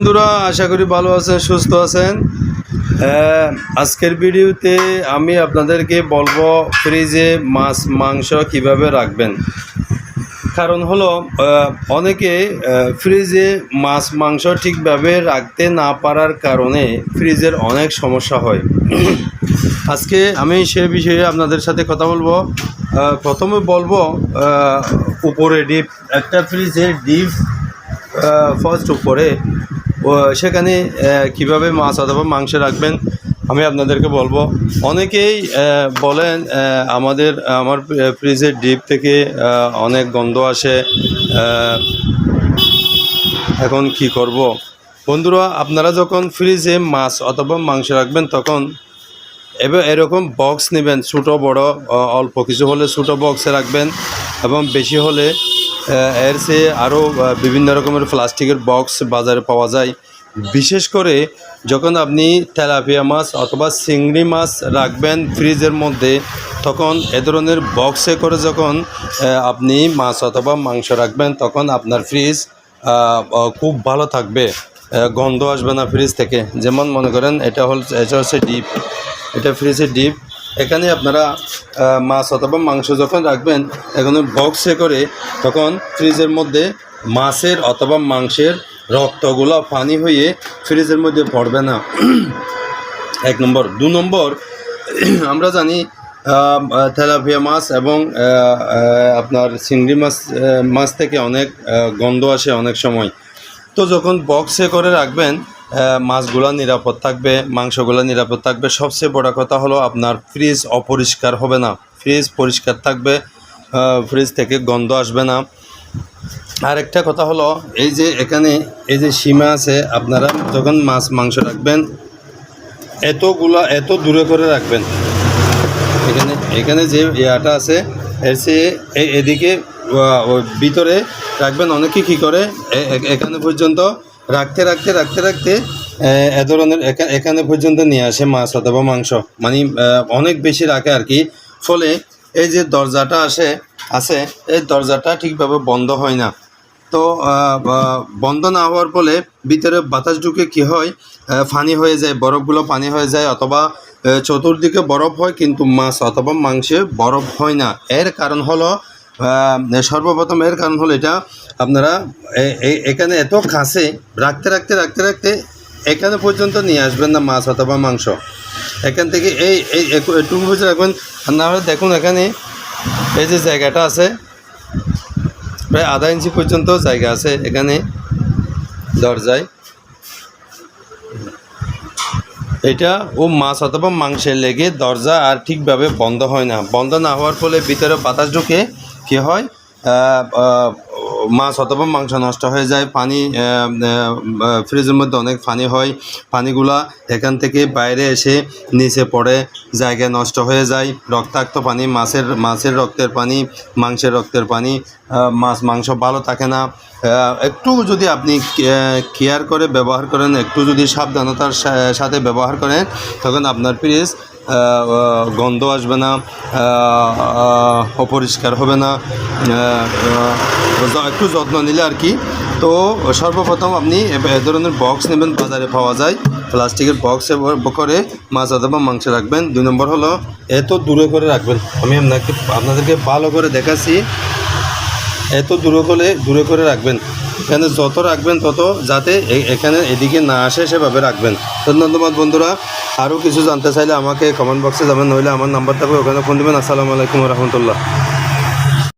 বন্ধুরা আশা করি ভালো আছেন, সুস্থ আছেন। আজকের ভিডিওতে আমি আপনাদেরকে বলবো ফ্রিজে মাছ মাংস কিভাবে রাখবেন। কারণ হলো অনেকে ফ্রিজে মাছ মাংস ঠিকভাবে রাখতে না পারার কারণে ফ্রিজের অনেক সমস্যা হয়। আজকে আমি সে বিষয়ে আপনাদের সাথে কথা বলবো। প্রথমে বলবো উপরে ডিপ, একটা ফ্রিজের ডিপ ফার্স্ট উপরে সেখানে কিভাবে মাছ অথবা মাংস রাখবেন আমি আপনাদেরকে বলবো। অনেকেই বলেন আমার ফ্রিজের ডিপ থেকে অনেক গন্ধ আসে, এখন কি করব। বন্ধুরা, আপনারা যখন ফ্রিজে মাছ অথবা মাংস রাখবেন তখন এবার এরকম বক্স নেবেন, ছোটো বড় অল্প কিছু হলে ছোটো বক্সে রাখবেন এবং বেশি হলে এর চেয়ে আরও বিভিন্ন রকমের প্লাস্টিকের বক্স বাজারে পাওয়া যায়। বিশেষ করে যখন আপনি তেলাপিয়া মাছ অথবা চিংড়ি মাছ রাখবেন ফ্রিজের মধ্যে, তখন এ ধরনের বক্সে করে যখন আপনি মাছ অথবা মাংস রাখবেন তখন আপনার ফ্রিজ খুব ভালো থাকবে, গন্ধ আসবে না ফ্রিজ থেকে। যেমন মনে করেন এটা হচ্ছে ডিপ, এটা ফ্রিজের ডিপ। এখানে আপনারা মাছ অথবা মাংস যখন রাখবেন এখানে বক্সে করে, তখন ফ্রিজের মধ্যে মাছের অথবা মাংসের রক্তগুলো পানি হয়ে ফ্রিজের মধ্যে পড়বে না, এক নম্বর। 2 নম্বর, আমরা জানি তেলাপিয়া মাছ এবং আপনার চিংড়ি মাছ থেকে অনেক গন্ধ আসে অনেক সময়। তো যখন বক্সে করে রাখবেন মাছগুলো নিরাপদ থাকবে, মাংসগুলো নিরাপদ থাকবে। সবচেয়ে বড় কথা হলো আপনার ফ্রিজ অপরিষ্কার হবে না, ফ্রিজ পরিষ্কার থাকবে, ফ্রিজ থেকে গন্ধ আসবে না। আরেকটা কথা হলো এই যে এখানে এই যে সীমা আছে, আপনারা যখন মাছ মাংস রাখবেন এত দূরে করে রাখবেন। এখানে যে ইয়াটা আছে এর চেয়ে এদিকে ভিতরে রাখবেন। অনেকে কী করে এখানে পর্যন্ত রাখতে এ ধরনের এখানে পর্যন্ত নিয়ে আসে মাছ অথবা মাংস, মানে অনেক বেশি রাখে আর কি। ফলে এই যে দরজাটা আছে এই দরজাটা ঠিকভাবে বন্ধ হয় না। তো বন্ধ না হওয়ার ফলে ভিতরে বাতাস ঢুকে কী হয়, পানি হয়ে যায়, বরফগুলো পানি হয়ে যায়, অথবা চতুর্দিকে বরফ হয় কিন্তু মাছ অথবা মাংসে বরফ হয় না। এর কারণ হলো সর্বপ্রথম এটা আপনারা এখানে এত কাছে রাখতে এখানে পর্যন্ত নিয়ে আসবেন না মাছ অথবা মাংস। এখান থেকে একটু বুঝে রাখবেন। আপনারা দেখুন এখানে এই যে জায়গাটা আছে, প্রায় আধা ইঞ্চি পর্যন্ত জায়গা আছে এখানে দরজায়। এটা মাছ অথবা মাংসের লেগে দরজা আর ঠিকভাবে বন্ধ হয় না। বন্ধ না হওয়ার ফলে ভিতরে বাতাস ঢুকে কী হয়, মাছ অথবা মাংস নষ্ট হয়ে যায়। পানি ফ্রিজের মধ্যে অনেক পানি হয়, পানিগুলা এখান থেকে বাইরে এসে নিচে পড়ে, জায়গায় নষ্ট হয়ে যায়। রক্তাক্ত পানি, মাছের রক্তের পানি, মাংসের রক্তের পানি, মাংস ভালো থাকে না। একটু যদি আপনি কেয়ার করে ব্যবহার করেন, একটু যদি সাবধানতার সাথে ব্যবহার করেন, তখন আপনার ফ্রিজ গন্ধ আসবে না, অপরিষ্কার হবে না, একটু যত্ন নিলে আর কি। তো সর্বপ্রথম আপনি এ ধরনের বক্স নেবেন, বাজারে পাওয়া যায়, প্লাস্টিকের বক্সে করে মাছ অথবা মাংস রাখবেন। 2 নম্বর হলো এত দূরে করে রাখবেন। আমি আপনাদেরকে ভালো করে দেখাচ্ছি, এত দূরে করে রাখবেন। এখানে যত রাখবেন তত যাতে এখানে এদিকে না আসে সেভাবে রাখবেন। ধন্যবাদ বন্ধুরা। আরও কিছু জানতে চাইলে আমাকে কমেন্ট বক্সে যাবেন, নইলে আমার নাম্বার থাকবে, ওখানে ফোন দেবেন। আসসালামু আলাইকুম রহমতুল্লাহ।